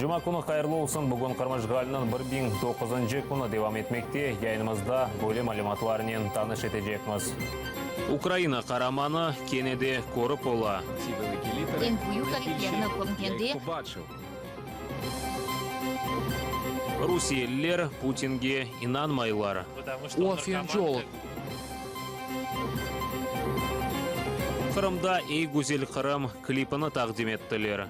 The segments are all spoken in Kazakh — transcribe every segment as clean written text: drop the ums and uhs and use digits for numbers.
Жұма күні қайырлы olsun. Бүгін Қырмышғалының 1900 күні девам етмекте. Yayınımızda бөлі малыматларынан таныш етежекміз. Украина қараманы кенеде көріп ола. Русиялер Путинге инанмайлар. Қырымда «Эй гүзел Қырым» клипіні тақдим еттілер.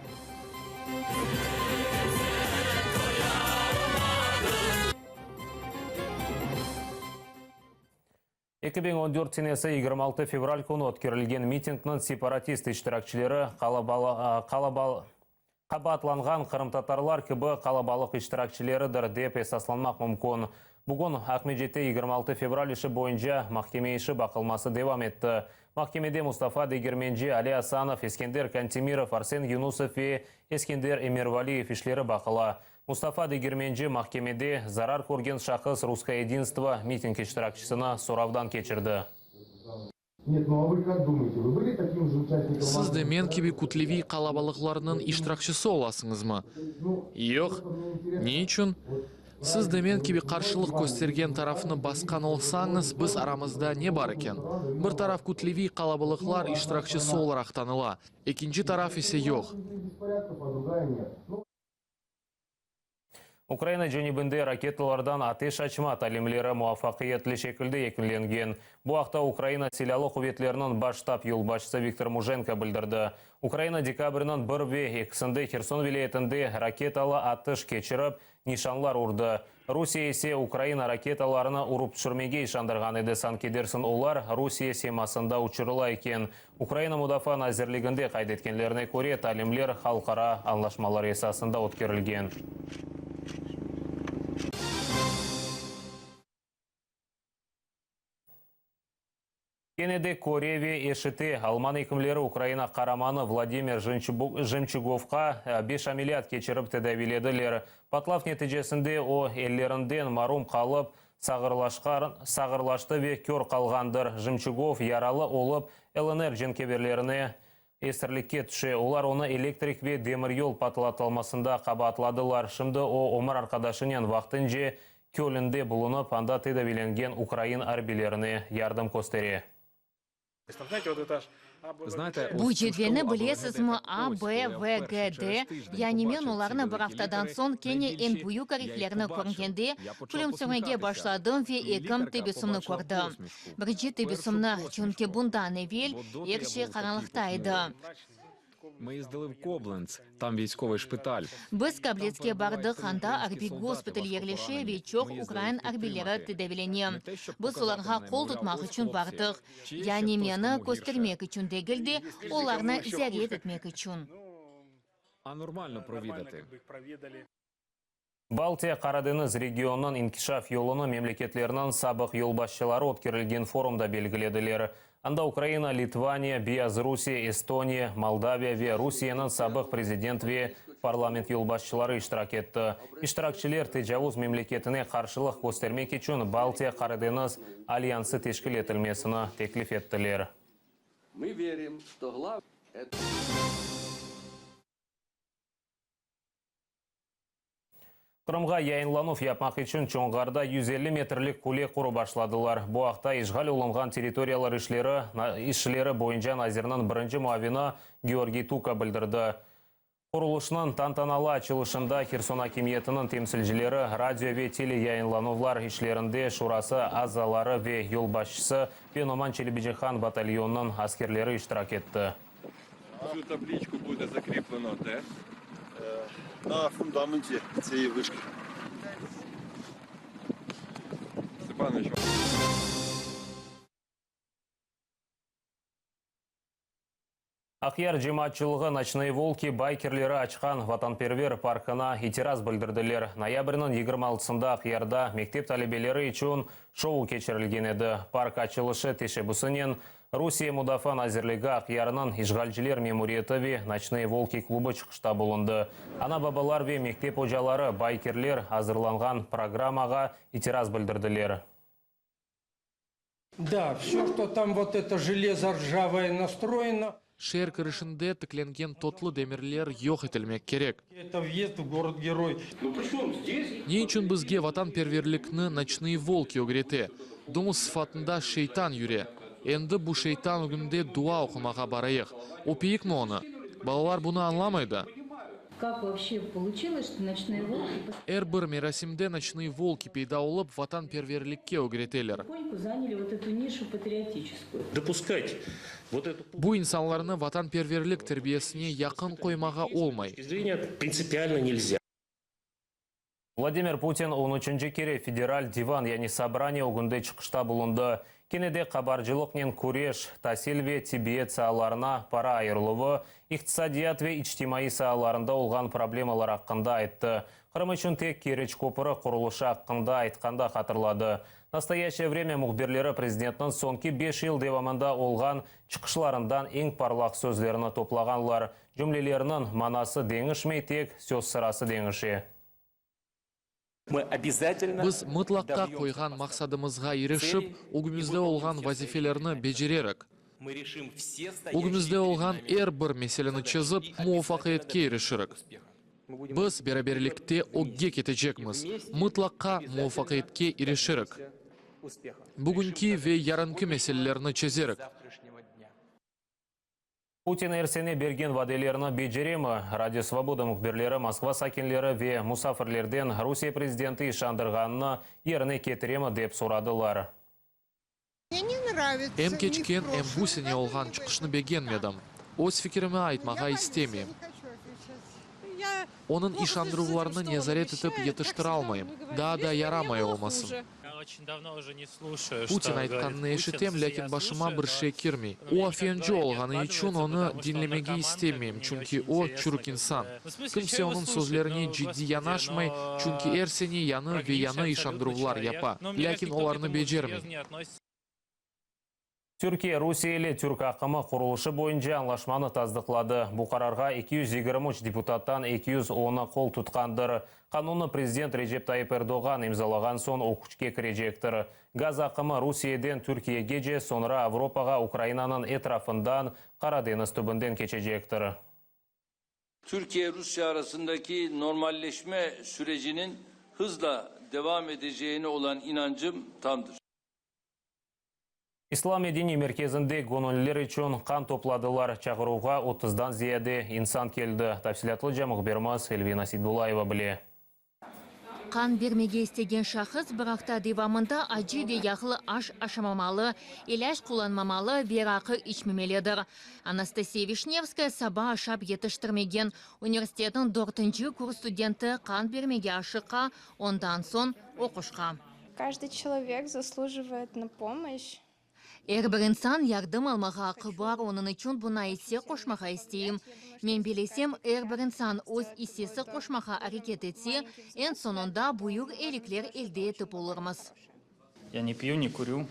2014 senesi 26 fevral күні өткерілген митингнің сепаратист иштиракчылары қабатланған Қырым татарлар кібі қалабалық иштиракчыларыдыр деп эсасланмақ мүмкін. Бүгін Ахмеджетте 26 февраль іші бойынша махкеме іші бақылмасы девам етті. Махкемеде Мустафа Дегерменджи, Али Асанов, Ескендер Кантемиров, Арсен Юнусов и Ескендер Эмирвалиев ишлері бақыла. Мустафа Дегерменджи махкемеде зарар көрген шақыс Русское единство митинг иштиракчысына сұраудан кечірді. Нет, ну а вы как думаете, вы были таким же участником? Сізді мен кеби кутлеви қалабалықларының иштиракчысы оласыңыз ма? Йоқ, не үшін? Сізді мен кеби қаршылық көстерген тарафыны басқан олсаңыз, біз арамызда не бар екен? Бір тараф кутлеви қалабалықлар иштиракчысы оларақ таныла, екінші тараф есе йоқ. Украина женебінде ракеталардан атеш ачма талимлері муафақиетлі шекілді екінленген. Бұл ақта Украина селялы құветлерінің баш штаб юлбашысы Виктор Муженко білдірді. Украина декабрінің 1-2-2-сінде Херсон вилаетінде ракеталы атыш кечіріп, нишанлар ұрды. Русия есе Украина ракеталарына ұрып түшірмеге ишандырған еді санкедерсін олар Русия семасында ұчырыла екен. Украина мұдафа назерлігінде қайдеткенлеріне көре талимлер халқара анлашмалар есасында өткерілген. Кенеде Кореве эшіте Алман екімлері Украина қараманы Владимир Жемчуговқа 5 амелият кечіріп тедавиледілер. Патлав нетижесінде о еллерінден марум қалып, сағырлашты ве көр қалғандыр. Жемчугов яралы олып, ЛНР женкеберлеріне естірлікке түші. Олар оны электрик ве демір ел патылаталмасында қабатладылар. Шымды о омыр арқадашынен вақтынже көлінде бұлынып, анда тедавиленген Украин арбилеріне ярдым көстере. Бюджетвені білесізмі А, Б, В, Г, Д. Яғни мен оларны бір аптадан сон кене ең бұйы тарифлеріні көргенде күлім сүрмеге башладым ве екім тебесімні көрдім. Бірінші тебесімні чүнке бұндан евел ерше қаралықтайды. Ми їздили в Кобленц, там військовий шпиталь. Біз Каблецке барды ханда арби госпиталь ерлеше вечок Украин арбилері тедевелене. Біз оларға қол тұтмақ үшін бардық. Яғни мені көстермек үшін дегілді, оларны зәрет етмек үшін. А нормально провідати. Балтия Қарадeniz регионның инкишаф yolunu мемлекетлерінің сабық yolбашчылары өткерілген форумда белгіледілер. Анда Украина, Литвания, Беларусия, Эстония, Молдавия ве Русияның сабық президент ве парламент yolбашчылары иштирак етті. Иштиракчылар тежавуз мемлекетіне қаршылық көстермек үшін Балтия Қарадeniz альянсы тешкіл етілмесіні теклиф еттілер. Мы верим, что главное это... Қырымға яйынланув япмақ үшін чоңғарда 150 метрлік куле құру башладылар. Бұл ақта ишғал олынған территориялар ішілері бойынша назирінің бірінші муавина Георгий Тука білдірді. Құрылышының тантаналы açılышында Херсон акимиетінің темсілжілері радио ве теле яйынланувлар ішлерінде шурасы азалары ве yolбашчысы Пеноман Челебеджихан батальонының аскерлері иштирак етті. Цю табличку буде закріплено де? На фундаменті цієї вишки. Степанович. Ақияр жематчылығы «Ночные волки» байкерлері açқан ватанпервер паркына итираз білдірділер. Ноябрінің 26-сында Ақиярда мектеп талебелері үшін шоу кечірілген еді. Парк açılışı тешебісінен Русия Мудафа Назирлиги Ақиярынан Ишғалжилер мемориеті ве «Ночные волки» клубы чықышта болынды. Ана бабалар ве мектеп ожалары байкерлер азырланған программаға итираз білдірділер. Да, все, что там вот это железо ржавое настроено. Шер кірішінде тікленген тотлы демирлер йоқ етілмек керек. Это въезд в город-герой. Не үшін бізге ватан перверлікні «Ночные волки» өгреті. Думыз сыфатында шейтан юре. Енді бұл шейтан үгінде дуа оқымаға барайық. Опейік ме оны? Балалар бұны анламайды. Как вообще получилось, что «Ночные волки» Әрбір мерасимде «Ночные волки» пейда олып ватан перверлікке өгретелер. потихоньку заняли вот эту нишу патриотическую? Допускать вот эту Бұл инсанларны ватан перверлік тәрбиесіне яқын қоймаға олмай. зрения принципиально нельзя. Владимир Путин 13-ші кере федераль диван, яғни собрание огынды чықышта болынды. Кенеде қабаржылық нен күреш, тасилве Тибет сааларына пара айырлығы, иқтисадият ве ичтимаи сааларында олған проблемалар аққында айтты. Қырым үшін тек Кереч көпірі құрылышы аққында айтқанда қатырлады. Настоящее время мұхберлері президентінің сонки 5 ел девамында олған чықышларындан ең парлақ сөзлеріні топлағанлар. Жүмлелерінің манасы деңішмей тек сөз сырасы деңіші. Біз мұтлаққа қойған мақсадымызға ерішіп, өгімізде олған вазифелеріні бежерерік. Өгімізде олған әрбір меселені чезіп, муафақиетке ерішірік. Біз бераберлікте огге кетечекміз. Мұтлаққа муафақиетке ерішірік. Бүгінки ве ярынки меселелеріні чезерік. Путин әрсене берген ваделеріні беджеремі. Радио Свобода мұхберлері Москва сакенлері ве мұсафірлерден Русия президенті ишандырғанына еріне кетіремі деп сұрадылар. Әм кечкен, әм бұсене олған чықышны беген медім. Өз фикірімі айтмаға истемейм. Оның ишандыруларını незарет етіп етіштір алмайым. Да ярамай олмасын. Путин айтқанны ешітем, ләкин башыма бір шей кірмей. О афенджі олғаны үшін оны динлемеге істемейм, чүнки о чүрік инсан. Кімсе оның сөзлеріне жидді янашмай, чүнки әрсене яны ве яны ишандырулар япа. Ләкин оларны бежермей. Түркия Русия елі түрк ақымы құрылышы бойынша аңлашманы таздықлады. Бұл қарарға 223 депутаттан 210 қол тұтқандыр. Қануны президент Режеп Тайып Эрдоған имзалаған сон оқучке кірежектір. Газ ақымы Русияден Түркиеге же, sonra Авропаға Украинаның etrafından Қара Деңіз түбінден keçecektir. Türkiye-Rusya arasındaki normalleşme sürecinin hızla devam edeceğine olan inancım tamdır. Ислам медини мерkezінде гоноллер үшін қан топладылар. Чағыруға 30-дан зияде инсан келді. Тәпсілатлы жамық берміз Эльвина Сидулаева біле. Қан бермеге істеген шақыз бірақта девамында ажи ве яғылы аш ашамамалы, еләш құланмамалы берақы ичмемеледір. Анастасия Вишневская саба ашап етіштірмеген. Университетін 4-ші курс студенті қан бермеге ашыққа, ондан сон оқышқа. Каждый человек заслуживает на помощь. Әрбір инсан ярдым алмаға ақы бар, оның үшін бұна есе қошмаға істейім. Мен білесем, әрбір инсан өз есесі қошмаға әрекет етсе, ең сонында бұйыр еліклер елде етіп олырмыз. Я не пью, не курю.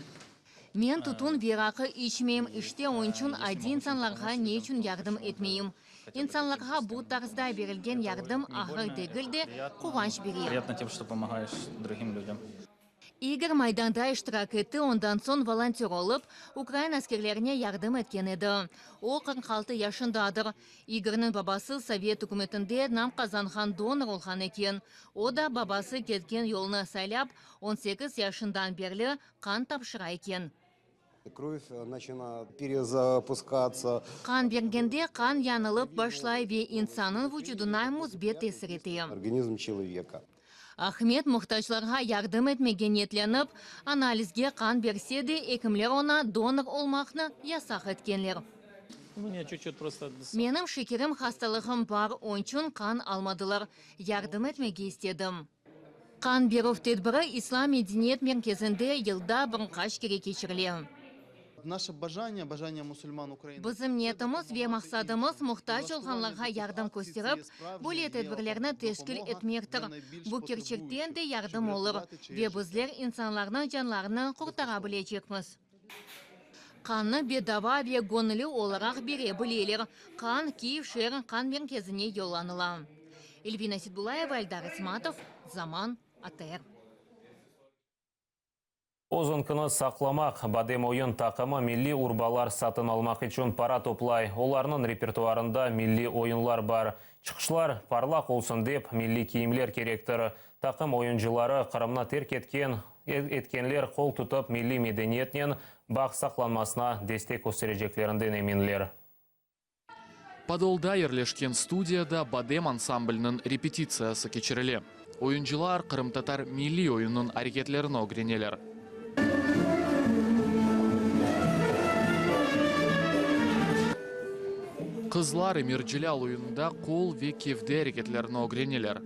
Мен тұтын верақы ішмейм, іште ойыншын айды инсанларға не үшін ярдым етмейім. Инсанларға бұл тарзда берілген ярдым ағыр дегілді қуғанш берейім. Приятно тем, что помогаешь другим людям. Игорь майданда иштирак етті, ондан сон волонтер олып, Украина әскерлеріне ярдым еткен еді. Ол 46 яшындадыр. Игорьның бабасы Совет үкіметінде нам қазанған донор олған екен. О да бабасы кеткен yolны сайлап, 18 яшындан берлі қан тапшыра екен. Кровь начинает перезапускаться. Қан бергенде қан янылып башлай ве инсанын вүчудына музбет есіреті. Организм человека. Ахмет мұқтажларға ярдым етмеген етленіп, анализге қан берсе де, екімлер она донор олмақны ясақ еткенлер. Менің шекерім хасталығым бар, ончын қан алмадылар. Ярдым етмеге істедім. Қан беру тедбірі ислам мединет мерkezінде елда бірқаш керек кешірле. Наше бажання мусульман України. Біздің ниетіміз ве мақсадымыз мұқтаж олғанларға ярдым көстеріп, бұл етедбірлеріні тешкіл етмектір. Бұл керчектен де ярдым олыр, ве біздер инсанларының жанларының құртара білечекміз. Қанны бедава ве гонылы оларақ бере білелер. Қан Киев шерін қан мерkezіне йоланыла. Эльвина Сидбулаева, Эльдар Исматов, Заман, АТР. Озонкыны сақламақ Бадем ойын тақымы милли урбалар сатын алмақ үшін пара топлай. Оларның репертуарында милли ойынлар бар. Чықшылар парлақ олсын деп милли киімлер керектір. Тақым ойыншылары қырымна терк еткенлер қол тұтып милли медениетнен бақ сақланмасына дестек көстережеклерінден емінлер. Подолда ерлешкен студияда Бадем ансамблінің репетициясы кечірілі. Ойыншылар қырым-татар милли ойынның әрекетлерін огренелер. Қызлар Эмирджилял ойында қол ве кевде әрекетлерін огренелер.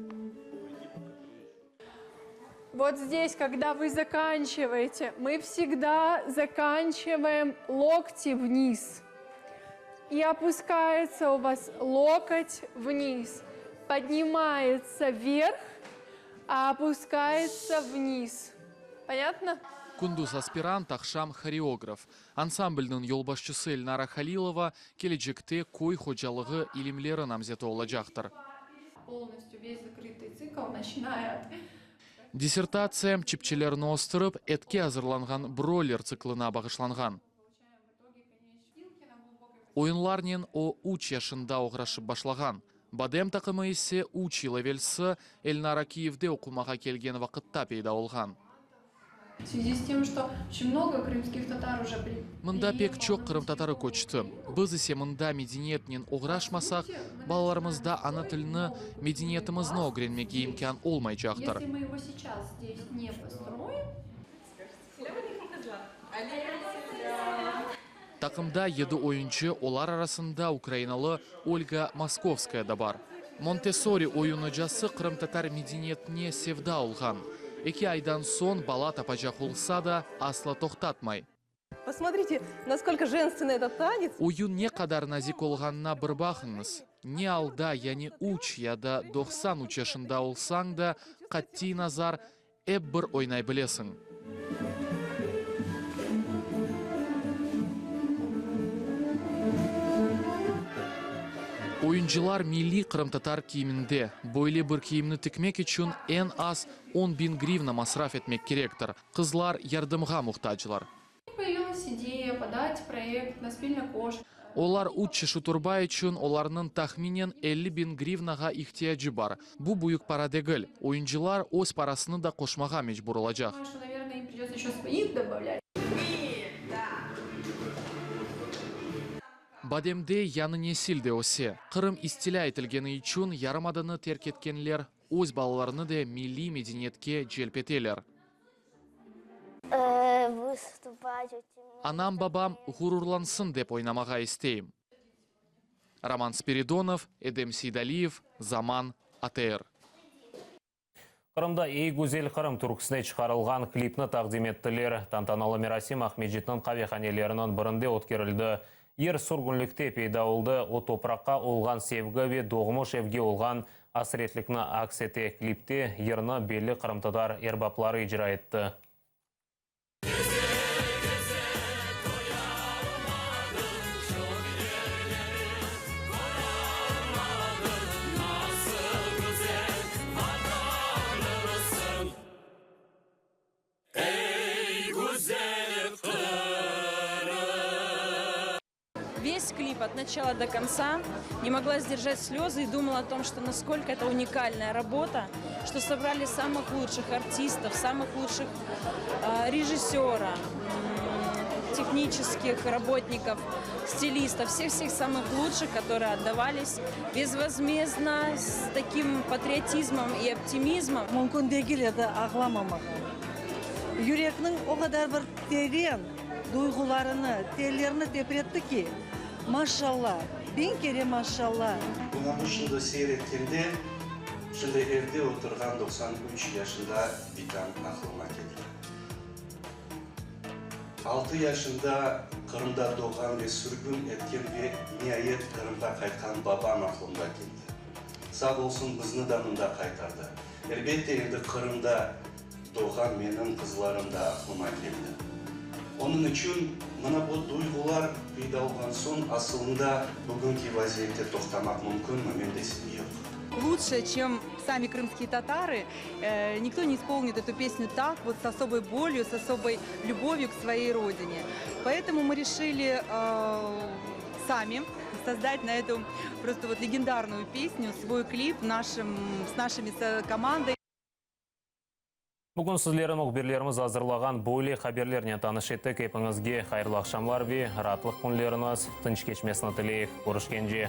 Вот здесь, когда вы заканчиваете, мы всегда заканчиваем локти вниз. И опускается у вас локоть вниз. Поднимается вверх, а опускается вниз. Понятно? Кундус аспирант, Ахшам хореограф. Ансамбльнің елбашчысы Эльнара Халилова келечекте кой ходжалығы илимлері намзеті олажақтыр. Полностью весь закрытый цикл, начиная от... Диссертациям чипчелерін остырып, әтке азырланған бройлер циклына бағышланған. Ойынларнен о уч яшында оғрашы башлаған. Бадем тақымы есе учи левелсі Эльнара Киевде оқумаға келген вақытта пейда олған. В связи с тем, что очень много крымских татар уже Мында пек чоқ қырым татары көчті. Біз есе мында медениетнен оғрашмасақ, балаларымызда ана тіліні медениетімізні огренмеге имкан олмай жақтыр. Если мы его сейчас здесь не построим... Тақымда еді ойыншы олар арасында украиналы Ольга Московская да бар. Монтессори ойыны жасы қырым татар медениетіне севда олған. 2 айдан сон бала тапажақ олса да асла тоқтатмай. Посмотрите, насколько женственный этот танец. Ойын не қадар назик олғанына бір бақыңыз. Не алда, яни уч, яда 90 учашында олсаң да қатти назар әп бір ойнай білесің. Oyuncular milli Kırım-Tatar kiyiminde. Böyle bir kiyimini tikmek için en az 10.000 grivna masraf etmek gerektir. Kızlar yardımga muhtacılar. Появилась идея подать проект на спильный кош. Олар уччышы турба için оларның тахминен 50.000 гривнаға ихтияжы бар. Bu büyük para değil. Oyuncular öz parasını da koşmağa mecbur olacak. Наверное, им придется еще своих добавлять. Bademde yanı nesilde ose. Kırım istila etilgeni için yarımadını terk etkenler öz balalarını da milli medeniyetke celpeteler. Anam babam gururlansın dep oynamağa isteyim. Роман Спиридонов, Эдем Сейдалиев, Заман, АТР. Қырымда «Ей гүзел Қырым» түркісіне шығарылған клипні тақдим еттілер. Тантаналы Мерасим Ахмеджитнің қавиқанелерінің бірінде өткерілді. Ер сұргүнлікте пейда олды, о топыраққа олған севгі ве доғымы шевге олған асыретлікні аксете клипте ерні белі қырымтадар ербаплары ижра етті. Весь клип от начала до конца не могла сдержать слезы и думала о том, что насколько это уникальная работа, что собрали самых лучших артистов, самых лучших режиссера, технических работников, стилистов, всех самых лучших, которые отдавались безвозмездно, с таким патриотизмом и оптимизмом. Мүмкін де келеді ағламамаға. Юректің о қадар бір терең duygularını, tellerini depretti ki, maşallah, bin kere maşallah. Bunun dışında seyrettiğimde, şimdi evde oturgan 93 yaşında bir tane aklıma geldi. 6 yaşında Kırım'da doğan ve sürgün etken ve nihayet Kırım'da kaytan babam aklımda geldi. Sağ olsun bizni damında kaytardı. Elbette endi Kırım'da doğan benim kızlarım da aklıma geldi. Onun için mana bu duygular payda olgan son aslında bugünkü vaziyette toxtamak mümkün mü? Ben de yok. Лучше, чем сами крымские татары, никто не исполнит эту песню так, вот с особой болью, с особой любовью к своей родине. Поэтому мы решили сами создать на эту просто вот легендарную песню свой клип с нашими командой. Бүгін сізлерін мұқберлеріміз азырлаған бойлы хаберлеріне таныш еттік. Епіңізге қайырлы ақшамлар бе, ратлық күнлеріңіз, тынш кечмесін тілейік. Көрішкенже.